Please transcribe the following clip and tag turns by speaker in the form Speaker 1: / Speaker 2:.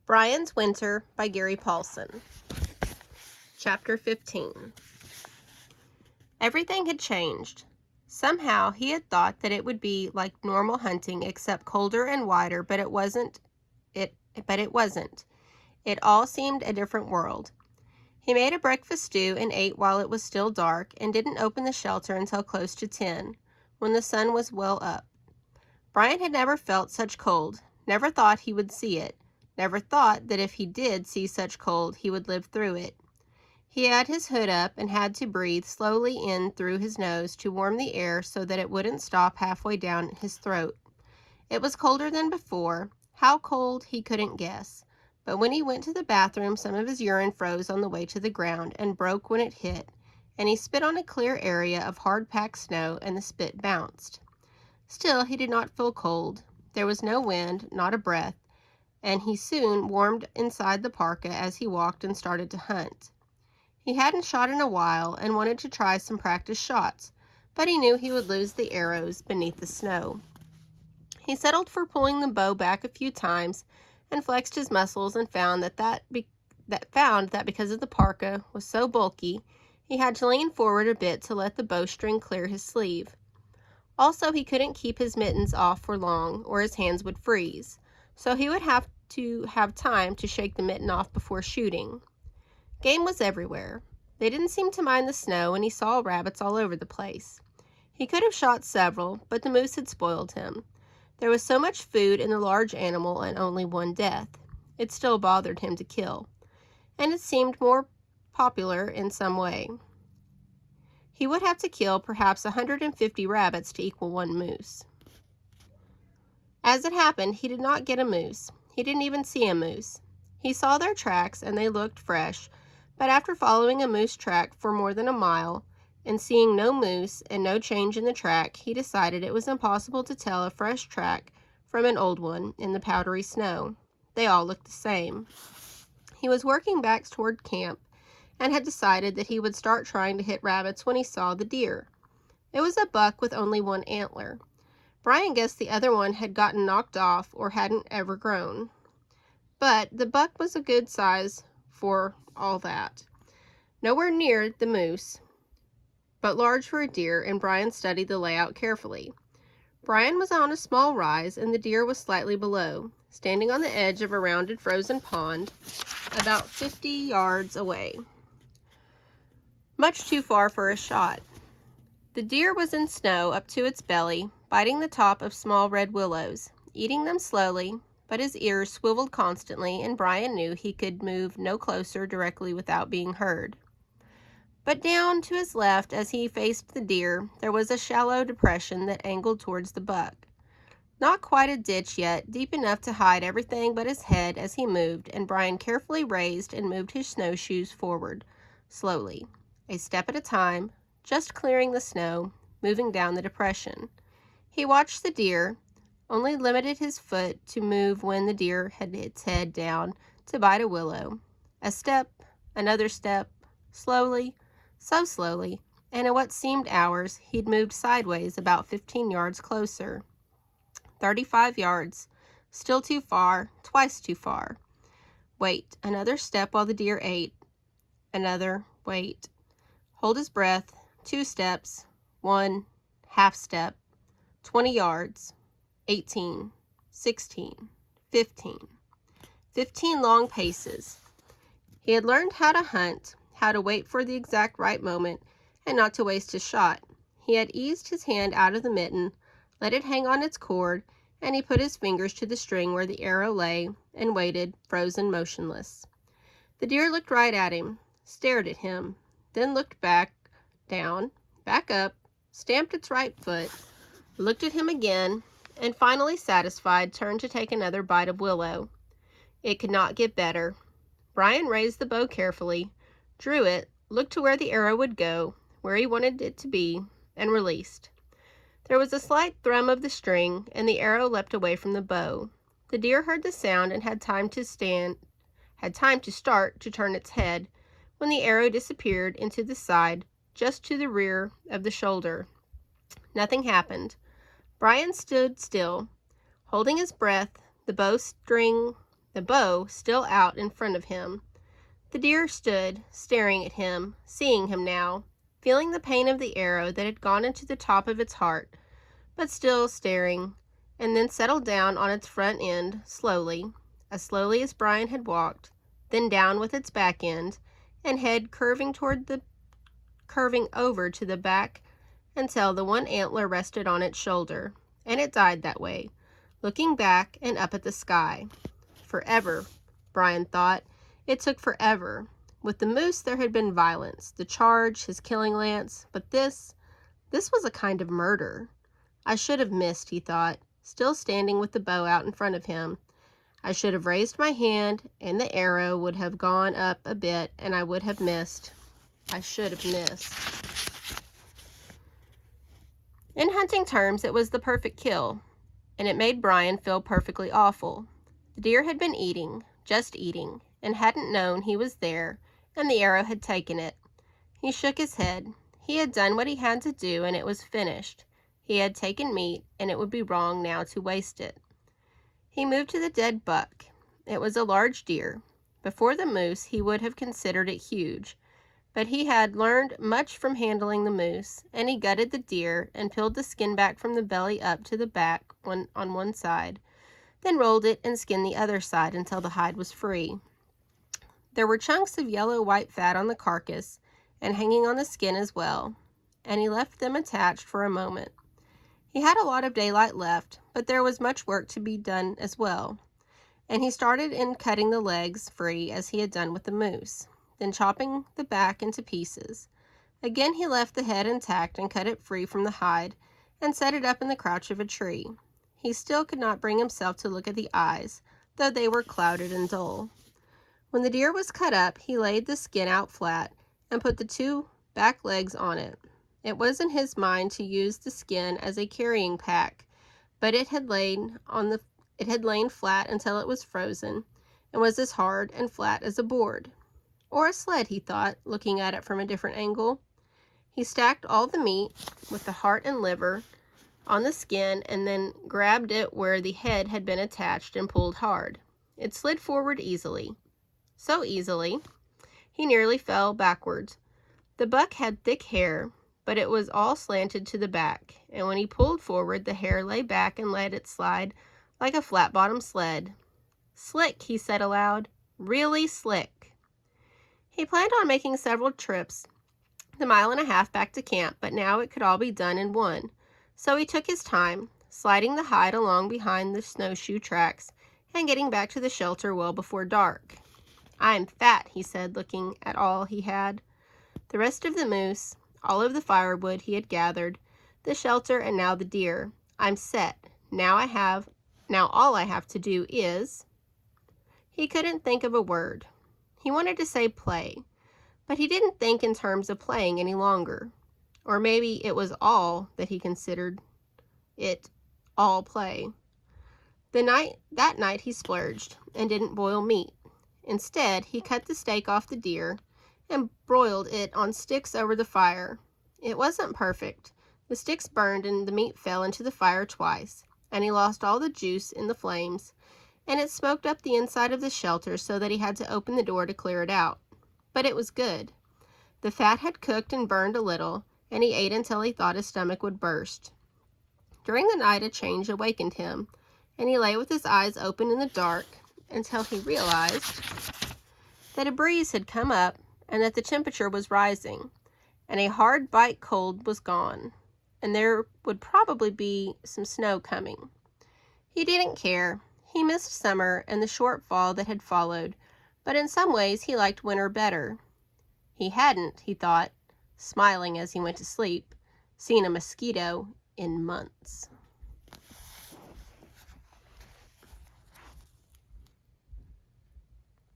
Speaker 1: Brian's Winter by Gary Paulsen. Chapter 15. Everything had changed. Somehow he had thought that it would be like normal hunting except colder and wider, but it wasn't. It all seemed a different world. He made a breakfast stew and ate while it was still dark, and didn't open the shelter until close to 10, when the sun was well up. Brian had never felt such cold, never thought he would see it, never thought that if he did see such cold, he would live through it. He had his hood up and had to breathe slowly in through his nose to warm the air so that it wouldn't stop halfway down his throat. It was colder than before. How cold, he couldn't guess. But when he went to the bathroom, some of his urine froze on the way to the ground and broke when it hit, and he spit on a clear area of hard-packed snow, and the spit bounced. Still, he did not feel cold. There was no wind, not a breath, and he soon warmed inside the parka as he walked and started to hunt. He hadn't shot in a while and wanted to try some practice shots, but he knew he would lose the arrows beneath the snow. He settled for pulling the bow back a few times and flexed his muscles, and found that because of the parka was so bulky, he had to lean forward a bit to let the bowstring clear his sleeve. Also, he couldn't keep his mittens off for long, or his hands would freeze, so he would have to have time to shake the mitten off before shooting. Game was everywhere. They didn't seem to mind the snow, and he saw rabbits all over the place. He could have shot several, but the moose had spoiled him. There was so much food in the large animal and only one death. It still bothered him to kill, and it seemed more popular in some way. He would have to kill perhaps 150 rabbits to equal one moose. As it happened, he did not get a moose. He didn't even see a moose. He saw their tracks, and they looked fresh, but after following a moose track for more than a mile, and seeing no moose and no change in the track, he decided it was impossible to tell a fresh track from an old one in the powdery snow. They all looked the same. He was working back toward camp, and had decided that he would start trying to hit rabbits when he saw the deer. It was a buck with only one antler. Brian guessed the other one had gotten knocked off or hadn't ever grown. But the buck was a good size for all that. Nowhere near the moose, but large for a deer, and Brian studied the layout carefully. Brian was on a small rise, and the deer was slightly below, standing on the edge of a rounded frozen pond about 50 yards away. Much too far for a shot. The deer was in snow up to its belly, biting the top of small red willows, eating them slowly, but his ears swiveled constantly, and Brian knew he could move no closer directly without being heard. But down to his left, as he faced the deer, there was a shallow depression that angled towards the buck. Not quite a ditch yet, deep enough to hide everything but his head as he moved, and Brian carefully raised and moved his snowshoes forward, slowly, a step at a time, just clearing the snow, moving down the depression. He watched the deer, only limited his foot to move when the deer had its head down to bite a willow. A step, another step, slowly, so slowly, and in what seemed hours, he'd moved sideways about 15 yards closer. 35 yards, still too far, twice too far. Wait, another step while the deer ate. Another, wait. Hold his breath, 2 steps, 1, half step, 20 yards, 18, 16, 15. 15 long paces. He had learned how to hunt, how to wait for the exact right moment, and not to waste his shot. He had eased his hand out of the mitten, let it hang on its cord, and he put his fingers to the string where the arrow lay, and waited, frozen motionless. The deer looked right at him, stared at him, then looked back, down, back up, stamped its right foot, looked at him again, and finally satisfied, turned to take another bite of willow. It could not get better. Brian raised the bow carefully, drew it, looked to where the arrow would go, where he wanted it to be, and released. There was a slight thrum of the string, and the arrow leapt away from the bow. The deer heard the sound and had time to start to turn its head, when the arrow disappeared into the side, just to the rear of the shoulder. Nothing happened. Brian stood still, holding his breath, the bowstring the bow still out in front of him. The deer stood, staring at him, seeing him now, feeling the pain of the arrow that had gone into the top of its heart, but still staring, and then settled down on its front end slowly, as slowly as Brian had walked, then down with its back end, and head curving over to the back until the one antler rested on its shoulder, and it died that way, looking back and up at the sky. Forever, Brian thought. It took forever. With the moose there had been violence, the charge, his killing lance, but this was a kind of murder. I should have missed, he thought, still standing with the bow out in front of him. I should have raised my hand, and the arrow would have gone up a bit, and I would have missed. I should have missed. In hunting terms, it was the perfect kill, and it made Brian feel perfectly awful. The deer had been eating, just eating, and hadn't known he was there, and the arrow had taken it. He shook his head. He had done what he had to do, and it was finished. He had taken meat, and it would be wrong now to waste it. He moved to the dead buck. It was a large deer. Before the moose, he would have considered it huge, but he had learned much from handling the moose, and he gutted the deer and peeled the skin back from the belly up to the back on one side, then rolled it and skinned the other side until the hide was free. There were chunks of yellow-white fat on the carcass and hanging on the skin as well, and he left them attached for a moment. He had a lot of daylight left, but there was much work to be done as well, and he started in cutting the legs free as he had done with the moose, then chopping the back into pieces. Again he left the head intact and cut it free from the hide and set it up in the crouch of a tree. He still could not bring himself to look at the eyes, though they were clouded and dull. When the deer was cut up, he laid the skin out flat and put the 2 back legs on it. It was in his mind to use the skin as a carrying pack, but it had lain flat until it was frozen, and was as hard and flat as a board. Or a sled, he thought, looking at it from a different angle. He stacked all the meat, with the heart and liver, on the skin, and then grabbed it where the head had been attached and pulled hard. It slid forward easily. So easily, he nearly fell backwards. The buck had thick hair, but it was all slanted to the back, and when he pulled forward, the hair lay back and let it slide like a flat-bottomed sled. "Slick," he said aloud. "Really slick." He planned on making several trips, the 1.5 miles back to camp, but now it could all be done in one. So he took his time, sliding the hide along behind the snowshoe tracks and getting back to the shelter well before dark. "I'm fat," he said, looking at all he had. The rest of the moose, all of the firewood he had gathered, the shelter, and now the deer. "I'm set. Now all I have to do is—" He couldn't think of a word. He wanted to say play, but he didn't think in terms of playing any longer. Or maybe it was all that he considered it, all play. That night he splurged and didn't boil meat. Instead, he cut the steak off the deer and broiled it on sticks over the fire. It wasn't perfect. The sticks burned and the meat fell into the fire twice, and he lost all the juice in the flames, and it smoked up the inside of the shelter so that he had to open the door to clear it out. But it was good. The fat had cooked and burned a little, and he ate until he thought his stomach would burst. During the night, a change awakened him, and he lay with his eyes open in the dark until he realized that a breeze had come up and that the temperature was rising, and a hard bite cold was gone, and there would probably be some snow coming. He didn't care. He missed summer and the short fall that had followed, but in some ways he liked winter better. He hadn't, he thought, smiling as he went to sleep, seen a mosquito in months.